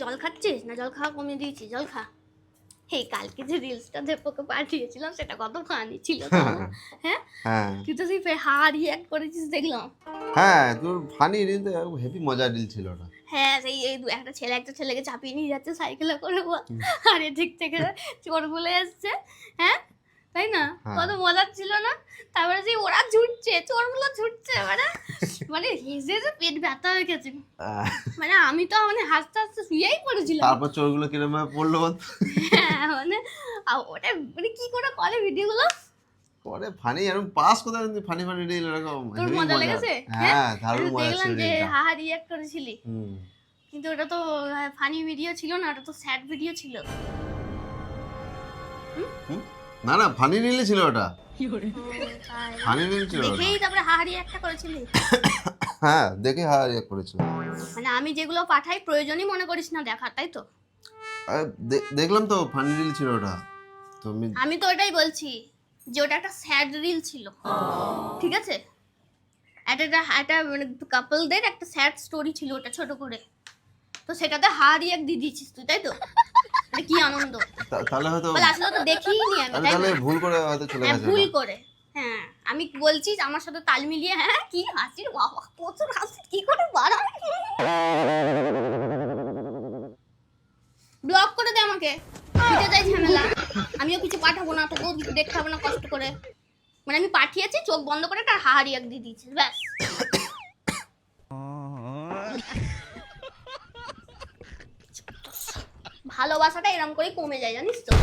জল খাচ্ছিস না জল খাওয়া কমিয়ে দিয়েছি? জল খা। এই কালকে যে রিলসটা দেবকে পাঠিয়েছিলাম সেটা কত ফানি ছিল তাহলে, হ্যাঁ? হ্যাঁ তুই তো সেই হা রিয়াক্ট করেছিস দেখলাম। হ্যাঁ, তোর ফানি রিল হেভি মজার রিল ছিল ওটা। হ্যাঁ সেই এই একটা ছেলেকে চাপিয়ে নিয়ে যাচ্ছে সাইকেলে করে, আর এদিক থেকে চোরগুলো এসছে, হ্যাঁ তাই না? হ্যাঁ। কত মজার ছিল না? তারপরে যে ওরা ছুটছে, চোরগুলো ছুটছে, মানে মানে হেসে যে পেট ব্যথা হয়ে গেছে। মানে আমি তো মানে হাসতে হাসতে শুয়েই পড়েছিলাম। তারপর চোরগুলো কিরম ভাবে পড়লো বল? হ্যাঁ মানে ওটা মানে কি করে করে ভিডিওগুলো পরে ফানি এরকম পাস কোথায় ফানি ফানি রিল এরকম তোর হেভি মজা মজা। লেগেছে? হ্যাঁ দারুণ মজা দেখলাম ছিল যে রিলটা। হাহা রিয়াক্ট করেছিলি, হুম। কিন্তু ওটা তো ফানি ভিডিও ছিল না, ওটা তো স্যাড ভিডিও ছিল। হুম? না না ফানি রিলই ছিল ওটা। ফানি রিল ছিল ওটা। দেখেই তারপরে হাহা রিয়াক্টটা করেছিলি? হ্যাঁ দেখে হ্যাঁ রিয়াক্ট করেছিল। মানে আমি যেগুলো পাঠাই প্রয়োজনই মনে করিস না দেখা, তাই তো? দেখলাম তো ফানি রিল ছিল ওটা। তো আমি তো ওটাই বলছি যে ওটা একটা স্যাড রিল ছিল, ঠিক আছে? একটা মানে কাপলদের একটা স্যাড স্টোরি ছিল ওটা ছোট করে, তো সেটাতে হা রিয়াক্ট দিয়ে দিয়েছিস তুই, তাই তো? মানে কি আনন্দ! তাহলে হয়তো বলে আসলে তো দেখিই নি আমি, তাই তাহলে না? ভুল করে হয়তো চলে হ্যাঁ গেছে ভুল ওটা। করে। হ্যাঁ আমি বলছি আমার সাথে তাল মিলিয়ে, হ্যাঁ কি হাসির, বাবা প্রচুর হাসি, কি করে বাড়ায়! ব্লক করে দে আমাকে, বুঝে যাই ঝামেলা। আমিও কিছু পাঠাবো না, তোকেও কিছু দেখতে হবে না কষ্ট করে। মানে আমি পাঠিয়েছি, চোখ বন্ধ করে তার হাহারি এক দিয়ে দিয়েছিস, ব্যাস। ভালোবাসাটা এরম করেই কমে যায় জানিস তো।